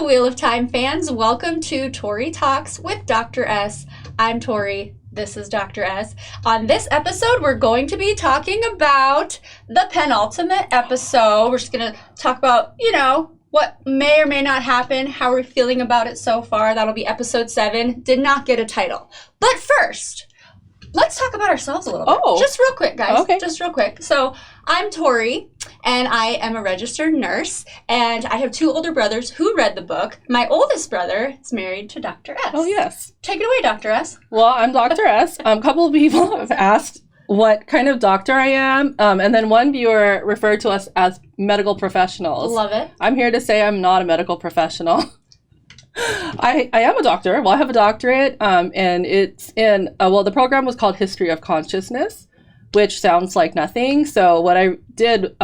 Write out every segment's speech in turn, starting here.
the Wheel of Time fans. Welcome to Tori Talks with Dr. S. I'm Tori. This is Dr. S. On this episode, we're going to be talking about the penultimate episode. We're just going to talk about, what may or may not happen, how we're feeling about it so far. That'll be episode 7. Did not get a title. But first, let's talk about ourselves a little bit. Just real quick, guys. Okay. Just real quick. So I'm Tori, and I am a registered nurse, and I have 2 older brothers who read the book. My oldest brother is married to Dr. S. Oh, yes. Take it away, Dr. S. Well, I'm Dr. S. A couple of people have asked what kind of doctor I am, and then one viewer referred to us as medical professionals. Love it. I'm here to say I'm not a medical professional. I am a doctor. Well, I have a doctorate, and it's in, the program was called History of Consciousness, which sounds like nothing. So what I did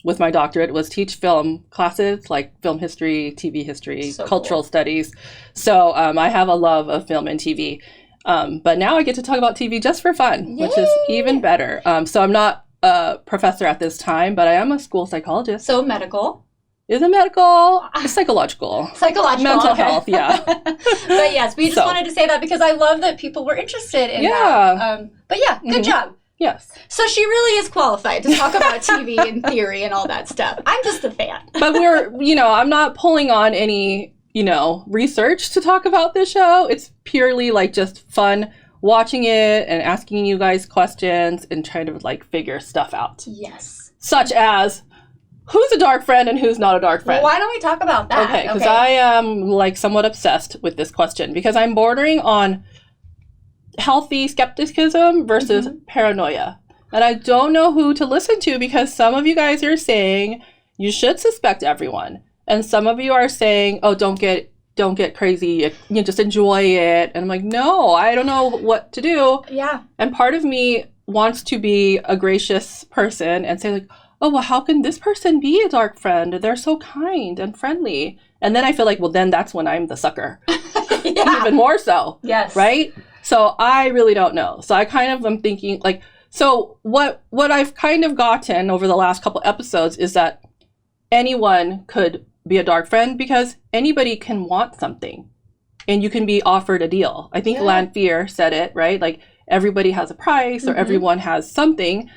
with my doctorate was teach film classes, like film history, TV history, cultural studies. So I have a love of film and TV. But now I get to talk about TV just for fun, which is even better. So I'm not a professor at this time, but I am a school psychologist. So medical. Is it medical? It's psychological. Psychological. Mental health, yeah. But yes, we just wanted to say that because I love that people were interested in that. But yeah, good job. Yes. So she really is qualified to talk about TV and theory and all that stuff. I'm just a fan. But I'm not pulling on any, research to talk about this show. It's purely like just fun watching it and asking you guys questions and trying to like figure stuff out. Yes. Such as, who's a dark friend and who's not a dark friend? Well, why don't we talk about that? Okay, because I am like somewhat obsessed with this question because I'm bordering on healthy skepticism versus paranoia. And I don't know who to listen to because some of you guys are saying you should suspect everyone. And some of you are saying, oh, don't get crazy. You just enjoy it. And I'm like, no, I don't know what to do. Yeah. And part of me wants to be a gracious person and say like, oh, well, how can this person be a dark friend? They're so kind and friendly. And then I feel like, well, then that's when I'm the sucker. Even more so. Yes. Right? So I really don't know. So I kind of am thinking like, so what I've kind of gotten over the last couple episodes is that anyone could be a dark friend because anybody can want something and you can be offered a deal. I think Lanfear said it, right? Like everybody has a price or everyone has something.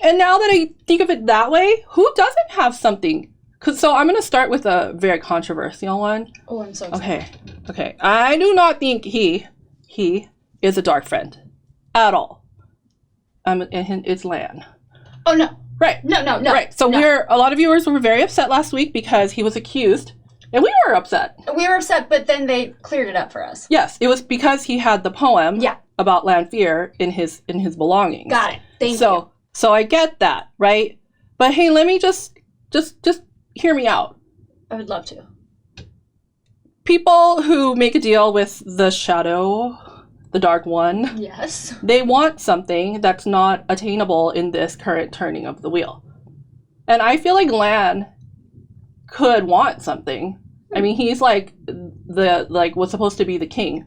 And now that I think of it that way, who doesn't have something? So I'm going to start with a very controversial one. Oh, I'm so excited. Okay. I do not think he is a dark friend at all. It's Lan. Oh, no. Right. No. Right. So a lot of viewers were very upset last week because he was accused. And we were upset. We were upset, but then they cleared it up for us. Yes. It was because he had the poem about Lanfear in his belongings. Got it. Thank you. So I get that, right? But hey, let me just hear me out. I would love to. People who make a deal with the shadow, the dark one, yes, they want something that's not attainable in this current turning of the wheel. And I feel like Lan could want something. I mean, he's like what's supposed to be the king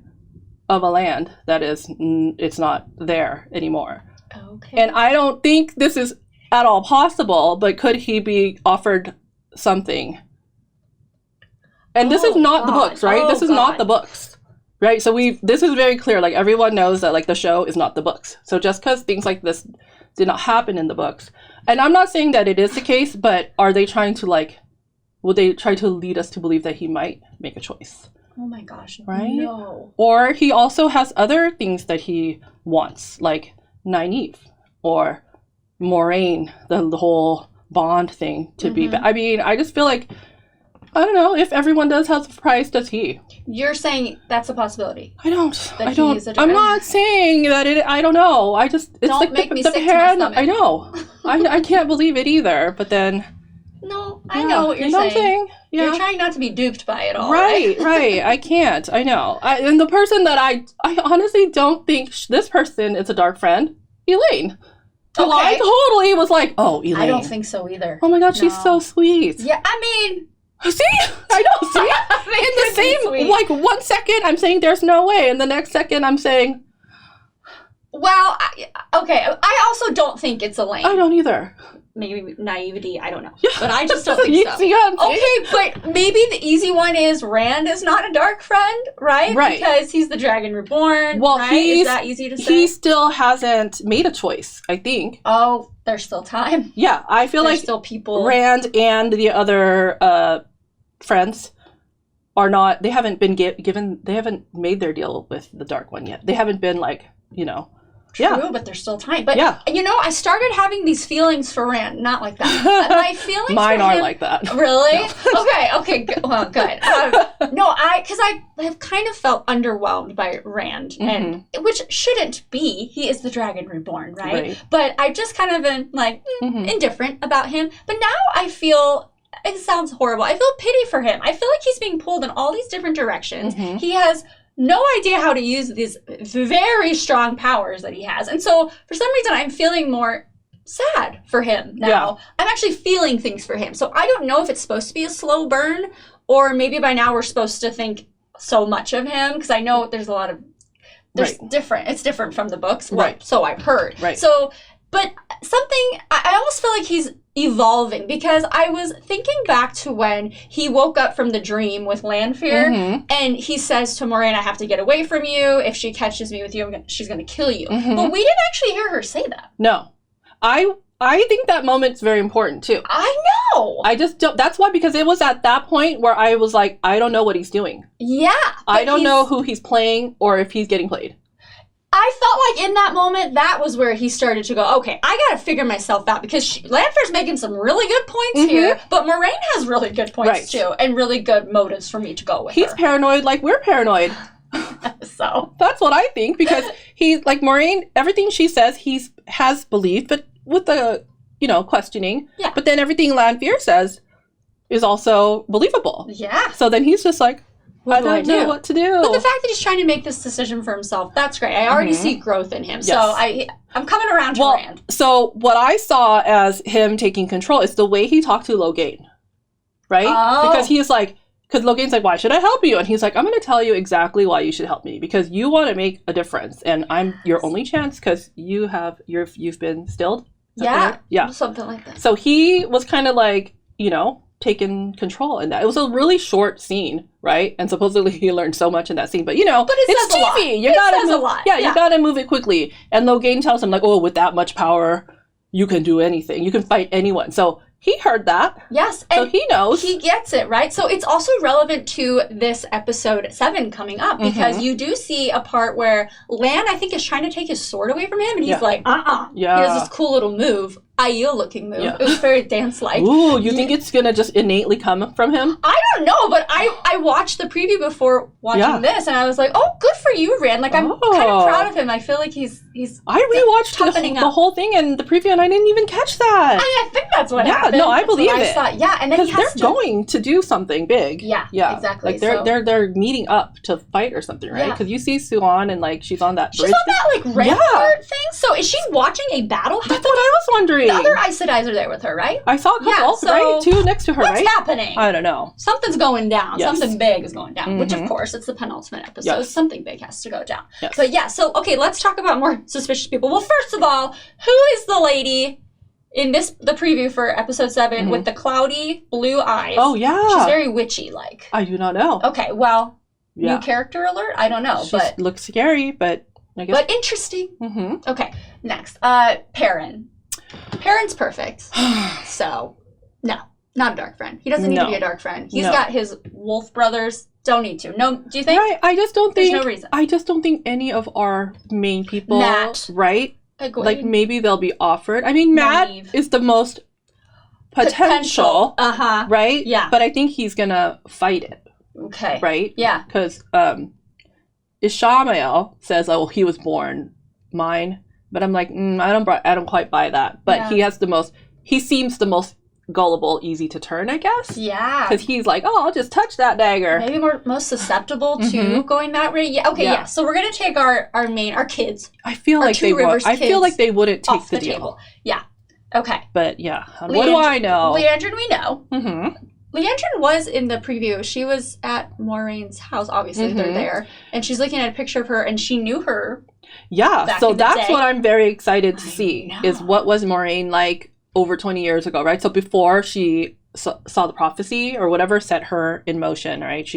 of a land that it's not there anymore. Okay. And I don't think this is at all possible, but could he be offered something? And this is not the books, right? This is not the books, right? So this is very clear. Like everyone knows that like the show is not the books. So just because things like this did not happen in the books, and I'm not saying that it is the case, but are they trying to would they try to lead us to believe that he might make a choice? Oh my gosh, right? No. Or he also has other things that he wants, like Nynaeve or Moraine, the whole bond thing to be. I mean, I just feel like, I don't know, if everyone does have a price, does he? You're saying that's a possibility. I'm not saying that I don't know. It's don't like make me sick to my stomach. I know. I can't believe it either, but then. No, I know what you're saying. saying. Yeah. You're trying not to be duped by it all. Right. I can't. I know. And the person that I honestly don't think this person is a dark friend, Elaine. Okay. I totally was like, oh, Elaine. I don't think so either. Oh my God, she's so sweet. Yeah, I mean. See? I know, see? In the same, like 1 second, I'm saying there's no way. And the next second, I'm saying. Well, okay. I also don't think it's Elaine. I don't either. maybe naivety. I don't know. But I just don't think so. Easy one. Okay, but maybe the easy one is Rand is not a dark friend, right? Right. Because he's the Dragon Reborn, Well, right? Is that easy to say? He still hasn't made a choice, I think. Oh, there's still time. Yeah, I feel There's like still people. Rand and the other friends are not, they haven't been given, they haven't made their deal with the Dark One yet. They haven't been like, you know. True, but there's still time. But, you know, I started having these feelings for Rand. Not like that. My feelings Mine for are him, like that. Really? No. Okay, good. Well, good. No, because I have kind of felt underwhelmed by Rand, and which shouldn't be. He is the Dragon Reborn, right? But I've just kind of been, like, indifferent about him. But now I feel... It sounds horrible. I feel pity for him. I feel like he's being pulled in all these different directions. He has... no idea how to use these very strong powers that he has. And so, for some reason, I'm feeling more sad for him now. Yeah. I'm actually feeling things for him. So, I don't know if it's supposed to be a slow burn, or maybe by now we're supposed to think so much of him, because I know there's a lot of... different. It's different from the books. Well, so I've heard. So, but something... I almost feel like he's evolving, because I was thinking back to when he woke up from the dream with Lanfear, and he says to Moiraine, I have to get away from you. If she catches me with you, she's going to kill you. But we didn't actually hear her say that. No. I think that moment's very important, too. I know. I just don't... That's why, because it was at that point where I was like, I don't know what he's doing. Yeah. I don't know who he's playing or if he's getting played. I felt like in that moment, that was where he started to go, okay, I got to figure myself out, because Lanfear's making some really good points here, but Moiraine has really good points too, and really good motives for me to go with her. He's paranoid like we're paranoid. So that's what I think, because he, like Moiraine, everything she says, has believed, but with the, questioning. Yeah. But then everything Lanfear says is also believable. Yeah. So then he's just like, I don't know what to do. But the fact that he's trying to make this decision for himself, that's great. I already see growth in him. Yes. So I'm coming around to Rand. So what I saw as him taking control is the way he talked to Logain. Right? Oh. Because he's like, because Logain's like, why should I help you? And he's like, I'm going to tell you exactly why you should help me. Because you want to make a difference. And I'm your only chance, because you've been stilled. Yeah. Yeah. Something like that. So he was kind of like, taken control in that. It was a really short scene, right? And supposedly he learned so much in that scene, but it's TV. You gotta move. Yeah, you gotta move it quickly. And Logain tells him like, "Oh, with that much power, you can do anything. You can fight anyone." So he heard that. Yes, and so he knows. He gets it, right? So it's also relevant to this episode 7 coming up, because you do see a part where Lan, I think, is trying to take his sword away from him, and he's like, Yeah. He does this cool little move. Aiel-looking move. Yeah. It was very dance-like. Ooh, you think it's gonna just innately come from him? I don't know, but I watched the preview before watching this, and I was like, oh, good for you, Rand. Like, I'm kind of proud of him. I feel like he's I rewatched the whole thing and the preview, and I didn't even catch that. I think that's what happened. No, I believe it. And then because they're going to do something big. Yeah, exactly. Like they're meeting up to fight or something, right? Because you see Suan and like she's on that bridge. She's on that like rampart thing. So is she watching a battle happen? That's what I was wondering. The other Aes Sedais are there with her, right? I saw a couple, right? 2 next to her, right? What's happening? I don't know. Something's going down. Yes. Something big is going down, which, of course, it's the penultimate episode. Yes. Something big has to go down. Yes. But yeah, so, okay, let's talk about more suspicious people. Well, first of all, who is the lady in the preview for episode 7 with the cloudy blue eyes? Oh, yeah. She's very witchy-like. I do not know. Okay, well, new character alert? I don't know, but... looks scary, but... I guess. But interesting. Okay, next. Perrin. Perrin's perfect. So, no, not a dark friend. He doesn't need to be a dark friend. He's got his wolf brothers. Don't need to. No, do you think? Right. I just don't think. There's no reason. I just don't think any of our main people. Matt. Right? Egwen. Like, maybe they'll be offered. I mean, Matt is the most potential. Right? Yeah. But I think he's gonna fight it. Okay. Right? Yeah. Because Ishamael says, oh, he was born mine. But I'm like, I don't quite buy that. But he seems the most gullible, easy to turn, I guess. Yeah. Because he's like, oh, I'll just touch that dagger. Maybe most susceptible to going that way. Yeah. Okay. Yeah. So we're gonna take our kids. I feel like they would. I feel like they wouldn't take the deal. Table. Yeah. Okay. But yeah, what do I know? Leandrin, we know. Leandrin was in the preview. She was at Moraine's house. Obviously, they're there, and she's looking at a picture of her, and she knew her. Yeah, so that's what I'm very excited to see, is what was Moiraine like over 20 years ago, right? So before she saw the prophecy or whatever set her in motion, right?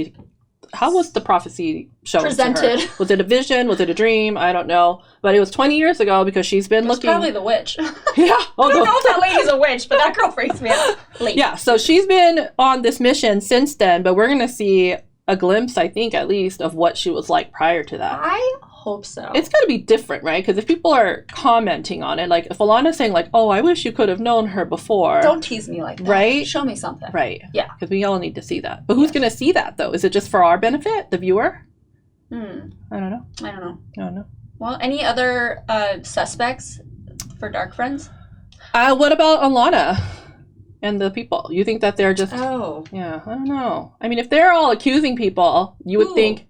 How was the prophecy shown presented to her? Was it a vision? Was it a dream? I don't know. But it was 20 years ago because she's been looking. Probably the witch. Yeah. I don't know if that lady's a witch, but that girl freaks me out. Yeah, so she's been on this mission since then, but we're going to see a glimpse, I think, at least, of what she was like prior to that. I hope so. It's going to be different, right? Because if people are commenting on it, like if Alana's saying like, oh, I wish you could have known her before. Don't tease me like that. Right? Show me something. Right. Yeah. Because we all need to see that. But who's going to see that, though? Is it just for our benefit, the viewer? I don't know. I don't know. I don't know. Well, any other suspects for Darkfriends? What about Alana and the people? You think that they're just... Oh. Yeah, I don't know. I mean, if they're all accusing people, you would think...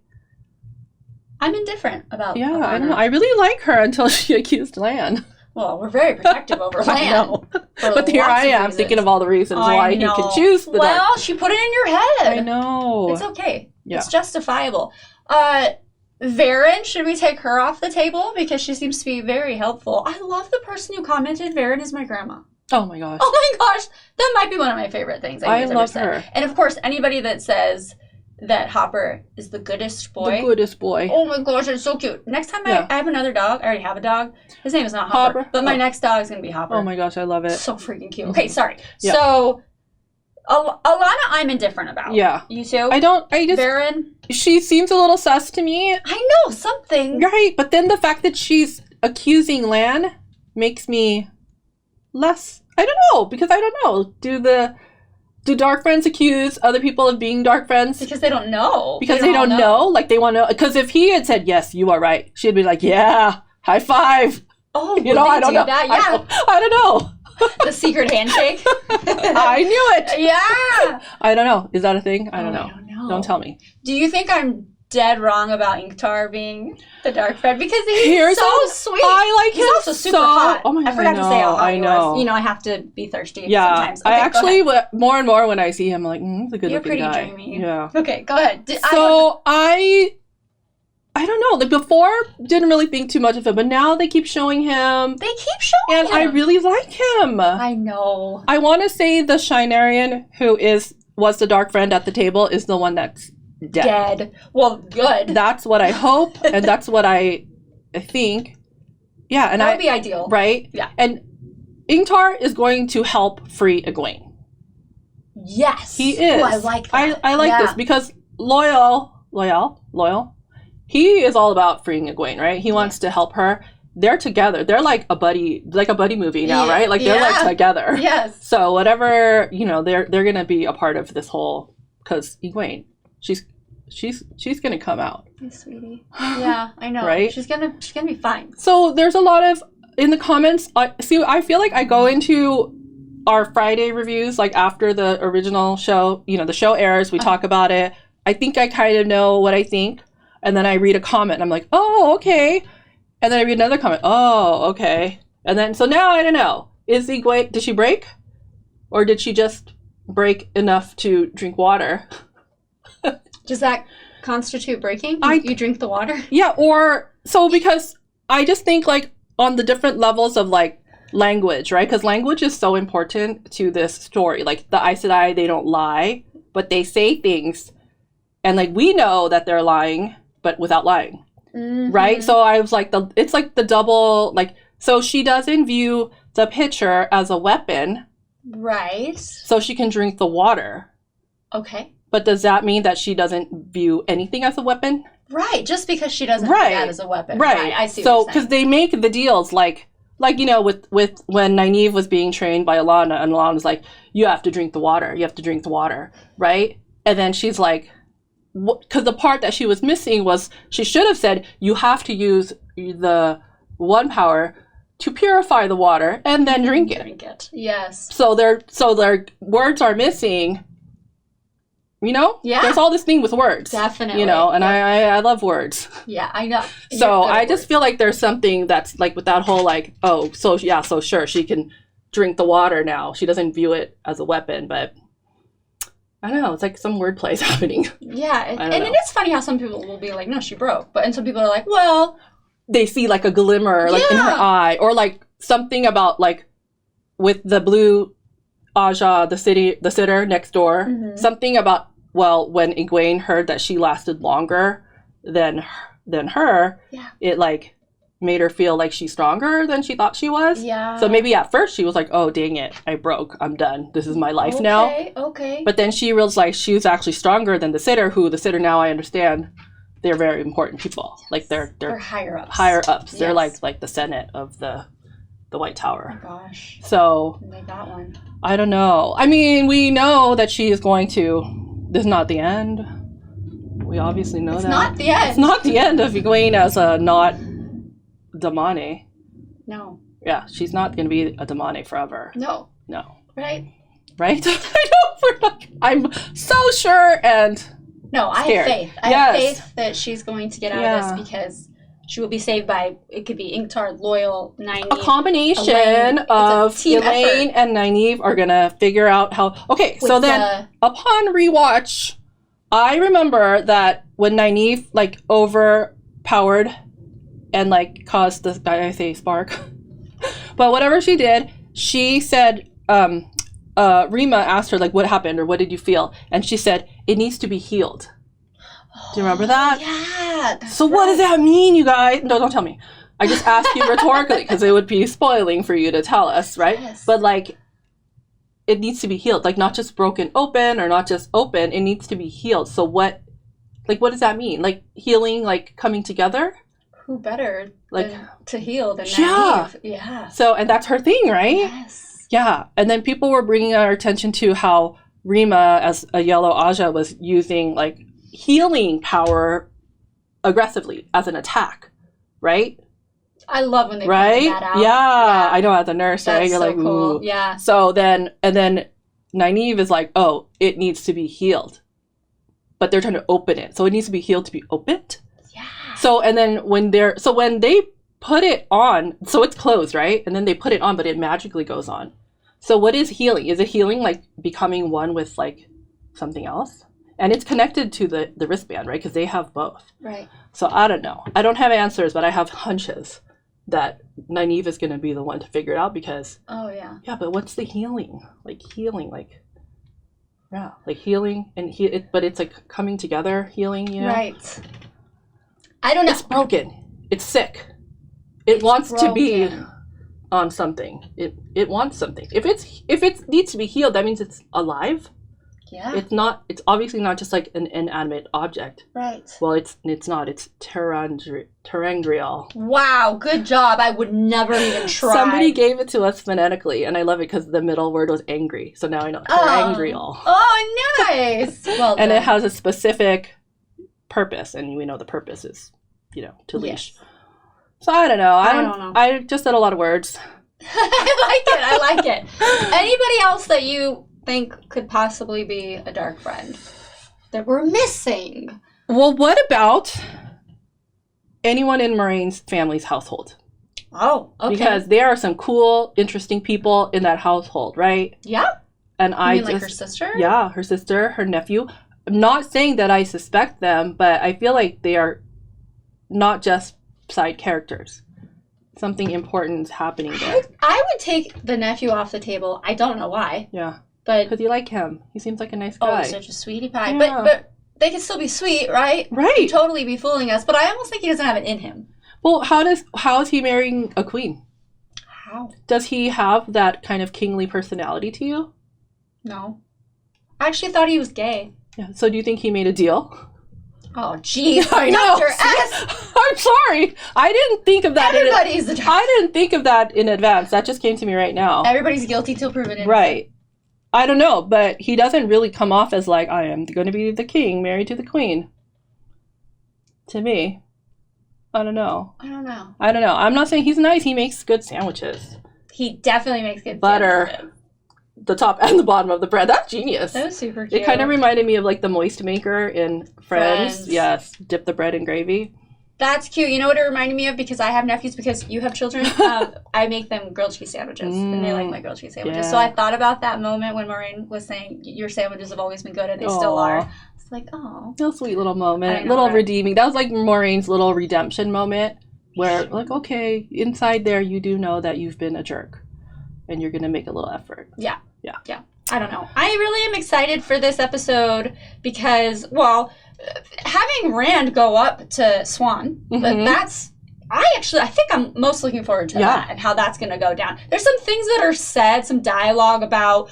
I'm indifferent about Yeah, Alana. I don't know. I really like her until she accused Lan. Well, we're very protective over Lan. I know. But here I am thinking of all the reasons why he can choose the dark. Well, she put it in your head. I know. It's okay. Yeah. It's justifiable. Varen, should we take her off the table? Because she seems to be very helpful. I love the person who commented, Varen is my grandma. Oh my gosh. Oh my gosh. That might be one of my favorite things I ever love said. her. And of course, anybody that says that Hopper is the goodest boy. The goodest boy. Oh my gosh, it's so cute. Next time I have another dog, I already have a dog. His name is not Hopper. But my next dog is going to be Hopper. Oh my gosh, I love it. So freaking cute. Okay, sorry. Yeah. So, Alana, I'm indifferent about. Yeah. You too? I just... Varen? She seems a little sus to me. I know, something. Right, but then the fact that she's accusing Lan makes me less... I don't know, because I don't know. Do dark friends accuse other people of being dark friends? Because they don't know. Because they don't know? Like, they want to... Because if he had said, yes, you are right, she'd be like, yeah, high five. Oh, you know, I don't know. That? Yeah. I don't know. The secret handshake. I knew it. Yeah. I don't know. Is that a thing? I don't know. I don't know. Don't tell me. Do you think I'm dead wrong about Inktar being the dark friend? Because he's so sweet. I like him. He's also super hot. Oh my God, I forgot to say how hot I know. he was. You know, I have to be thirsty sometimes. Okay, I actually, more and more when I see him, I'm like, he's a good looking guy. You're pretty dreamy. Yeah. Okay, go ahead. So I don't know. Like before, didn't really think too much of him, but now they keep showing him. They keep showing him. And I really like him. I know. I want to say the Shinarian who was the dark friend at the table is the one that's dead. Well, good. That's what I hope, and that's what I think. Yeah, and that would be ideal. Right? Yeah. And Ingtar is going to help free Egwen. Yes. He is. Oh, I like that. I like this because loyal. He is all about freeing Egwen, right? He wants to help her. They're together. They're like a buddy movie now, right? Like they're like together. Yes. So whatever, they're gonna be a part of this whole, because Egwen, she's gonna come out. Hey, sweetie. Yeah, I know. Right? She's gonna be fine. So there's a lot of in the comments. I feel like I go into our Friday reviews like after the original show. The show airs. We talk about it. I think I kind of know what I think. And then I read a comment and I'm like, oh, okay. And then I read another comment. Oh, okay. And then, so now I don't know. Did she break? Or did she just break enough to drink water? Does that constitute breaking? You drink the water? Yeah, because I just think like on the different levels of like language, right? Because language is so important to this story. Like the Aes Sedai, they don't lie, but they say things. And like we know that they're lying, but without lying, right? So I was like, it's like the double, like, so she doesn't view the pitcher as a weapon. Right. So she can drink the water. Okay. But does that mean that she doesn't view anything as a weapon? Right. Just because she doesn't view that as a weapon. Right. I see so, what you're saying. because they make the deals like with when Nynaeve was being trained by Alana, and Alana was like, you have to drink the water. You have to drink the water. Right. And then she's like, because the part that she was missing was she should have said you have to use the one power to purify the water and then drink it. Yes. So their words are missing. Yeah. There's all this thing with words. Definitely. And I love words. Yeah, I know. So I just feel like there's something that's like with that whole like, oh, so sure she can drink the water now. She doesn't view it as a weapon, but I don't know. It's like some wordplay is happening. Yeah, and it is funny how some people will be like, no, she broke. And some people are like, well... They see like a glimmer like in her eye. Or like something about like with the blue Aja, the sitter next door, something about, well, when Egwen heard that she lasted longer than her, it like made her feel like she's stronger than she thought she was. Yeah. So maybe at first she was like, oh, dang it, I broke. I'm done. This is my life now. Okay. But then she realized like she was actually stronger than the sitter, who the sitter now I understand they're very important people. Yes. Like they're higher ups. Yes. They're like the Senate of the White Tower. Oh my gosh. So they got one. I don't know. I mean, we know that she is going to. This is not the end. We obviously know it's that. It's not the end. It's not the end of Egwen as a not Damane. No. Yeah, she's not going to be a Damane forever. No. Right? I know. I'm so sure and scared. I have faith. I have faith that she's going to get out of this because she will be saved by, it could be Ingtar, Loyal, Nynaeve. A combination of Elaine and Nynaeve are going to figure out how... Okay, so then upon rewatch, I remember that when Nynaeve like overpowered and like caused this guy, I say spark. But whatever she did, she said, Rima asked her like, what happened or what did you feel? And she said, it needs to be healed. Do you remember that? Yeah. So what does that mean, you guys? No, don't tell me. I just asked you rhetorically because it would be spoiling for you to tell us, right? Yes. But like, it needs to be healed. Like not just broken open or not just open. It needs to be healed. So what does that mean? Like healing, like coming together? Who better like to heal than Nynaeve? Yeah. So, and that's her thing, right? Yes. Yeah. And then people were bringing our attention to how Rima, as a yellow Aja, was using like healing power aggressively as an attack, right? I love when they point that out. Yeah, I know, as a nurse, that's right? You're so like, cool. ooh. Yeah. So then Nynaeve is like, oh, it needs to be healed. But they're trying to open it. So it needs to be healed to be opened? Yeah. So, and then when they put it on, so it's closed, right? And then they put it on, but it magically goes on. So what is healing? Is it healing like becoming one with like something else? And it's connected to the wristband, right? Because they have both. Right. So I don't know. I don't have answers, but I have hunches that Nynaeve is going to be the one to figure it out because... Oh, yeah. Yeah, but what's the healing? Like healing, like... Yeah, like healing, and but it's like coming together, healing, you know? Right. I don't know. It's broken. It's sick. It's wants broken. To be on something. It wants something. If it needs to be healed, that means it's alive. Yeah. It's obviously not just like an inanimate object. Right. Well, it's not. It's terrestrial. Wow, good job. I would never even try. Somebody gave it to us phonetically, and I love it because the middle word was angry. So now I know terrestrial. Oh, nice. Well done. And it has a specific purpose, and we know the purpose is, to leash. Yes. So I don't know. I don't know. I just said a lot of words. I like it. Anybody else that you think could possibly be a dark friend that we're missing? Well, what about anyone in Moraine's family's household? Oh, okay. Because there are some cool, interesting people in that household, right? Yeah. And you mean like her sister? Yeah, her sister, her nephew. I'm not saying that I suspect them, but I feel like they are not just side characters. Something important is happening there. I would take the nephew off the table. I don't know why. Yeah. But because you like him. He seems like a nice guy. Oh, he's such a sweetie pie. Yeah. But they can still be sweet, right? Right. He'd totally be fooling us. But I almost think he doesn't have it in him. Well, how is he marrying a queen? How? Does he have that kind of kingly personality to you? No. I actually thought he was gay. Yeah. So do you think he made a deal? Oh, geez. I know. Dr. S. I'm sorry. I didn't think of that. Everybody's I didn't think of that in advance. That just came to me right now. Everybody's guilty till proven innocent. Right. I don't know, but he doesn't really come off as like, I am going to be the king married to the queen. To me. I don't know. I'm not saying he's nice. He makes good sandwiches. He definitely makes good butter. Sandwiches. The top and the bottom of the bread. That's genius. That was super cute. It kind of reminded me of like the moist maker in Friends. Yes. Dip the bread in gravy. That's cute. You know what it reminded me of? Because I have nephews, because you have children, I make them grilled cheese sandwiches. And they like my grilled cheese sandwiches. Yeah. So I thought about that moment when Moraine was saying, your sandwiches have always been good, and they still are. It's like, oh. A sweet little moment. Little redeeming. That was like Moraine's little redemption moment where like, okay, inside there you do know that you've been a jerk. and you're going to make a little effort. Yeah. I don't know. I really am excited for this episode because, well, having Rand go up to Swan, that's... I think I'm most looking forward to that and how that's going to go down. There's some things that are said, some dialogue about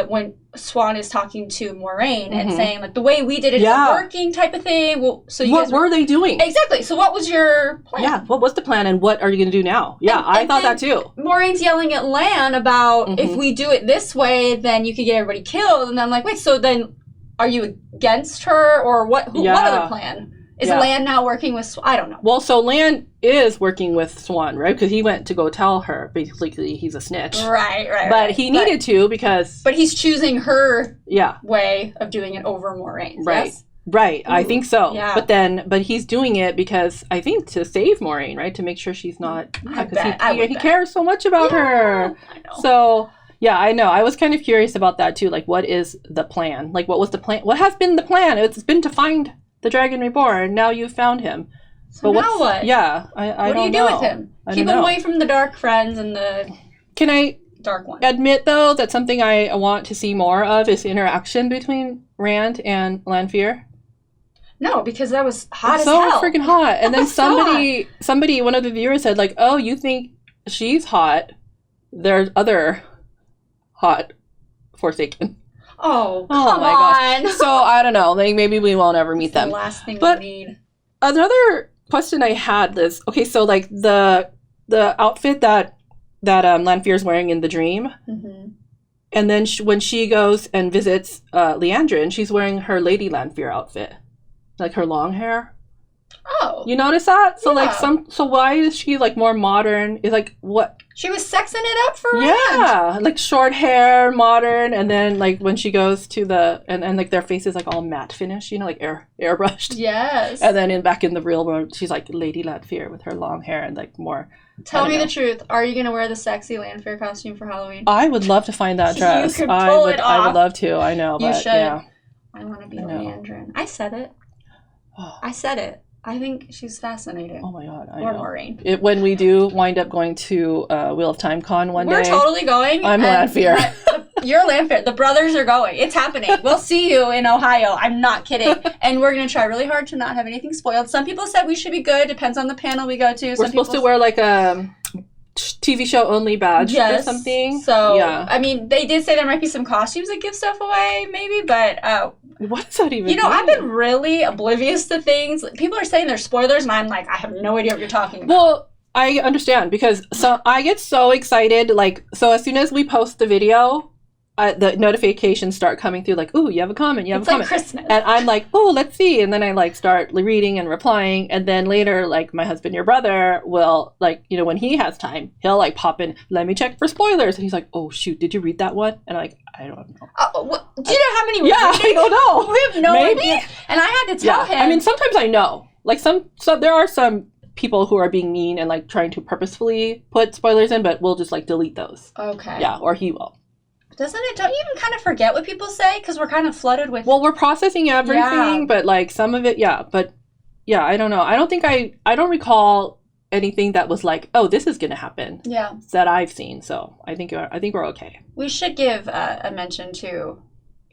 when Swan is talking to Moraine and saying, like, the way we did it isn't working type of thing. Well, so you what were they doing? Exactly. So what was your plan? Yeah, what was the plan and what are you going to do now? Yeah, I thought that too. Moraine's yelling at Lan about if we do it this way, then you could get everybody killed. And I'm like, wait, so then are you against her or what? What other plan? Is Lan now working with Swan? I don't know. Well, so Lan is working with Swan, right? Because he went to go tell her, basically, he's a snitch. Right. But he needed to because... But he's choosing her way of doing it over Moraine's, right. Yes? Right, I think so. Yeah. But he's doing it because, I think, to save Moraine, right? To make sure she's not... He cares so much about her. I know. So... Yeah, I know. I was kind of curious about that, too. Like, what is the plan? Like, what was the plan? What has been the plan? It's been to find... the Dragon Reborn. Now you've found him. So now what? Yeah, I don't know. What do you do with him? Keep him away from the dark friends and the dark one. Admit, though, that something I want to see more of is interaction between Rand and Lanfear? No, because that was hot as so hell. So freaking hot. And then somebody, one of the viewers said, like, oh, you think she's hot? There's other hot Forsaken. Oh my gosh. So, I don't know. Like, maybe we won't ever meet them. The last thing we need. Another question I had is, okay, so, like, the outfit that Lanfear's wearing in the dream, and then when she goes and visits Leandrin, she's wearing her Lady Lanfear outfit. Like, her long hair. Oh. You notice that? So, so why is she, like, more modern? Is, like, what... She was sexing it up for Rand. Yeah, like short hair, modern, and then like when she goes to the and like their face is like all matte finish, you know, like airbrushed. Yes. And then back in the real world, she's like Lady Lanfear with her long hair and like more. Tell me the truth. Are you gonna wear the sexy Lanfear costume for Halloween? I would love to find that dress. You could pull it off. I would love to. I know. You should. Yeah. I want to be Leandrin. I said it. I said it. I think she's fascinating. Oh my god, I know. Or Moraine. When we do wind up going to Wheel of Time Con one day. We're totally going. I'm Lanfear. You're Lanfear. The brothers are going. It's happening. We'll see you in Ohio. I'm not kidding. And we're going to try really hard to not have anything spoiled. Some people said we should be good. Depends on the panel we go to. We're supposed to wear like a TV show only badge or something. So, I mean, they did say there might be some costumes that give stuff away, maybe, but... what does that even mean? I've been really oblivious to things. People are saying they're spoilers, and I'm like, I have no idea what you're talking about. Well, I understand, because I get so excited, like, so as soon as we post the video, the notifications start coming through, like, ooh, you have a comment, you have a comment. It's like Christmas. And I'm like, oh, let's see. And then I, like, start reading and replying. And then later, like, my husband, your brother, will, like, you know, when he has time, he'll, like, pop in, let me check for spoilers. And he's like, oh, shoot, did you read that one? And I'm like, I don't know. Do you know how many? Yeah, I don't know. We have no idea. And I had to tell him. I mean, sometimes I know. Like, so there are some people who are being mean and, like, trying to purposefully put spoilers in, but we'll just, like, delete those. Okay. Yeah, or he will. Don't you even kind of forget what people say? Because we're kind of flooded with... Well, we're processing everything, but, like, some of it, But, yeah, I don't know. I don't recall anything that was like, oh, this is going to happen. Yeah. That I've seen. So I think we're okay. We should give a mention to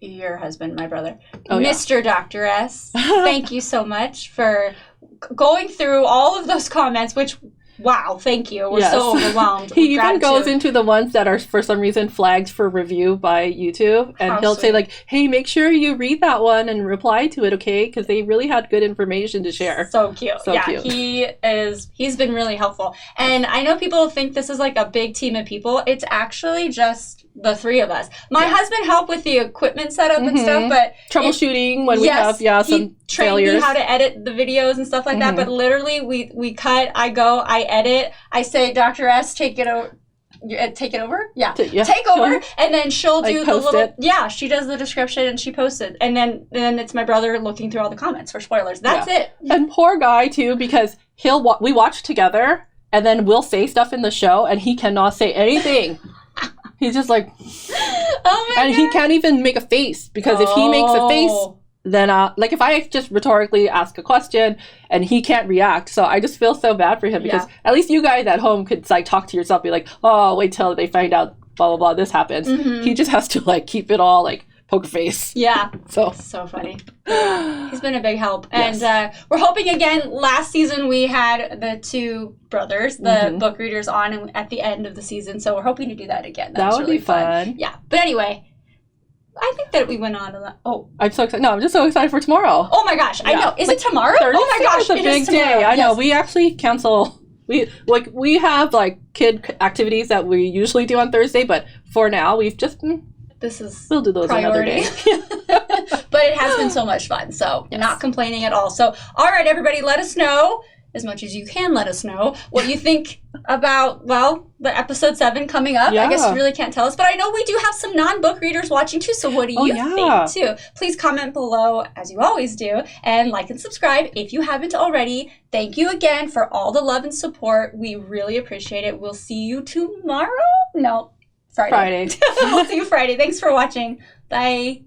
your husband, my brother, Mr. Dr. S. Thank you so much for going through all of those comments, which... Wow, thank you. We're so overwhelmed. He even goes into the ones that are, for some reason, flagged for review by YouTube. And he'll say, like, hey, make sure you read that one and reply to it, okay? Because they really had good information to share. So cute. So cute. He's been really helpful. And I know people think this is like a big team of people. It's actually just the three of us. My husband helped with the equipment setup and stuff, but... troubleshooting when we have, some failures. Me how to edit the videos and stuff like that, but literally we cut, I go, I edit, I say, Dr. S, take it over. Take it over? Yeah. Take over. And then she'll do the little... It. Yeah, she does the description and she posts it. And then it's my brother looking through all the comments for spoilers. That's it. And poor guy, too, because we watch together, and then we'll say stuff in the show, and he cannot say anything. He's just like... Oh my God. He can't even make a face, because if he makes a face... Then, like, if I just rhetorically ask a question and he can't react, so I just feel so bad for him because at least you guys at home could, like, talk to yourself, be like, oh, wait till they find out blah, blah, blah, this happens. Mhm. He just has to, like, keep it all, like, poker face. Yeah. So funny. Yeah. He's been a big help. Yes. And we're hoping again, last season we had the two brothers, the book readers on at the end of the season. So we're hoping to do that again. That was would really be fun. Yeah. But anyway, I think that we went on to that. Oh. I'm so excited. No, I'm just so excited for tomorrow. Oh my gosh. I know. Is like, it tomorrow? Thursday Oh my gosh. is a big day. I know. We actually cancel. We have like kid activities that we usually do on Thursday, but for now we've just we'll do those priority. another day. But it has been so much fun, so not complaining at all. So, all right, everybody, let us know, as much as you can let us know, what you think about, well, the episode 7 coming up. Yeah. I guess you really can't tell us, but I know we do have some non-book readers watching too, so what do you think too? Please comment below, as you always do, and like and subscribe if you haven't already. Thank you again for all the love and support. We really appreciate it. We'll see you tomorrow? No, Friday. Friday. We'll see you Friday. Thanks for watching. Bye.